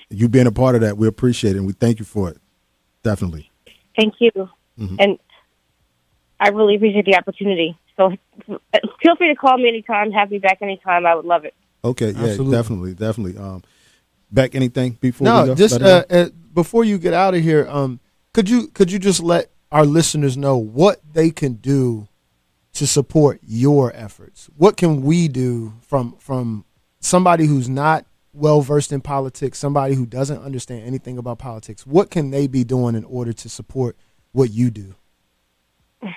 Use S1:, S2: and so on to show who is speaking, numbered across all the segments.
S1: You being a part of that, we appreciate it, and we thank you for it. Definitely.
S2: Thank you. And I really appreciate the opportunity. So feel free to call me anytime, have me back anytime. I would love it.
S1: Okay, yeah,
S2: Absolutely.
S1: definitely. Beck, anything before we go?
S3: Just before you get out of here, could you just let our listeners know what they can do to support your efforts? What can we do from somebody who's not well versed in politics, somebody who doesn't understand anything about politics? What can they be doing in order to support what you do?
S2: I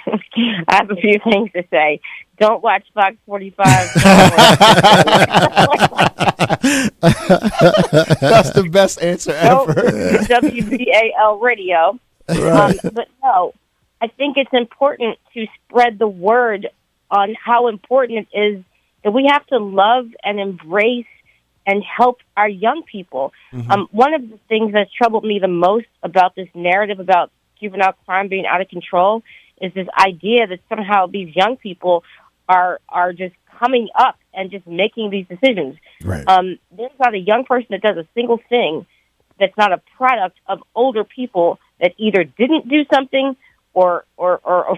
S2: have a few things to say. Don't watch Fox 45.
S3: That's the best answer ever.
S2: WBAL radio.
S3: Right.
S2: But no, I think it's important to spread the word on how important it is that we have to love and embrace and help our young people. One of the things that's troubled me the most about this narrative about juvenile crime being out of control is this idea that somehow these young people are just coming up and just making these decisions.
S1: Right.
S2: There's not a young person that does a single thing that's not a product of older people that either didn't do something or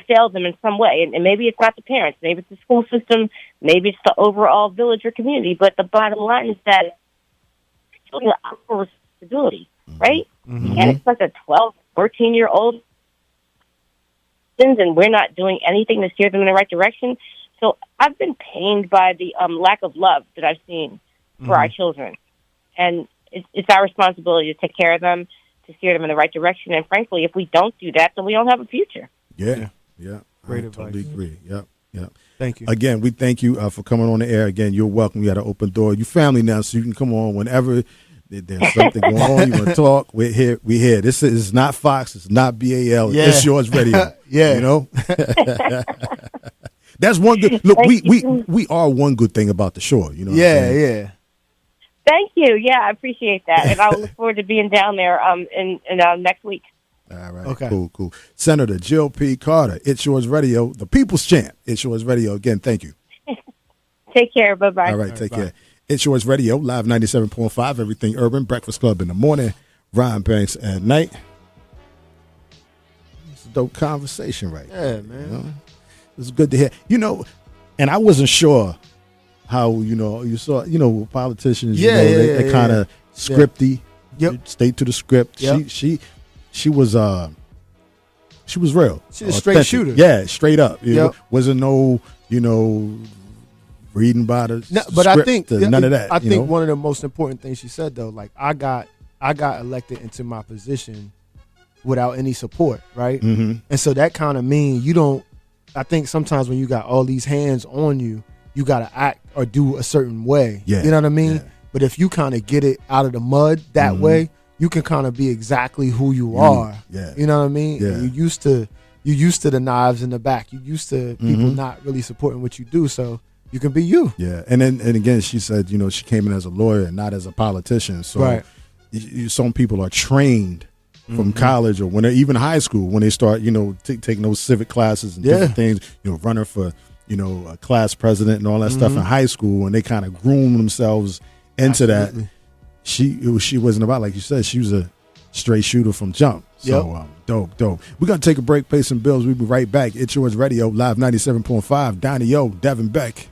S2: failed them in some way. And maybe it's not the parents, maybe it's the school system, maybe it's the overall village or community. But the bottom line is that children are our responsibility, right? You can't expect a 12, 14-year-old and we're not doing anything to steer them in the right direction. So I've been pained by the lack of love that I've seen for our children. And it's our responsibility to take care of them, to steer them in the right direction. And frankly, if we don't do that, then we don't have a future.
S1: Yeah.
S3: Great
S1: I
S3: advice.
S1: totally agree. Yep.
S3: Thank you.
S1: Again, we thank you for coming on the air. Again, you're welcome. You got an open door. You're family now, so you can come on whenever there's something going on. You want to talk? We're here. This is not Fox. It's not BAL.
S3: Yeah.
S1: It's yours radio.
S3: Yeah.
S1: You know? That's one good look. We are one good thing about the show. You know.
S3: Yeah.
S2: Thank you. Yeah, I appreciate that, and I look forward to being down there in next week.
S1: All right.
S3: Okay.
S1: Cool. Senator Jill P. Carter, It's Yours Radio, the People's Champ. It's Yours Radio. Again, thank you.
S2: Take care. Bye-bye.
S1: All right, take care. It's Yours Radio, live 97.5, everything urban, Breakfast Club in the morning, Ryan Banks at night. It's a dope conversation right
S3: Yeah,
S1: there,
S3: man.
S1: You know? It's good to hear. You know, and I wasn't sure how, you saw, politicians, they kind of scripty.
S3: Yep.
S1: Stay to the script.
S3: Yep.
S1: She was real.
S3: She's a straight shooter.
S1: Yeah, straight up.
S3: Yep.
S1: Wasn't no, reading by the
S3: but
S1: script,
S3: I think
S1: none of that.
S3: I think one of the most important things she said though, like I got elected into my position without any support, right? And so that kind of means you don't. I think sometimes when you got all these hands on you, you got to act or do a certain way.
S1: Yeah.
S3: You know what I mean?
S1: Yeah.
S3: But if you kind of get it out of the mud that way, you can kind of be exactly who you are.
S1: Yeah.
S3: You know what I mean?
S1: Yeah.
S3: You used to the knives in the back. You used to people not really supporting what you do. So you can be you.
S1: Yeah, and again, she said, she came in as a lawyer and not as a politician. So
S3: Right.
S1: Some people are trained from college or when they're even high school when they start, taking those civic classes and different things, running for, a class president and all that stuff in high school, and they kind of groom themselves into that. She wasn't about, like you said, she was a straight shooter from jump. So dope. We're going to take a break, pay some bills. We'll be right back. It's Yours Radio, live 97.5. Donnie O, Devin Beck.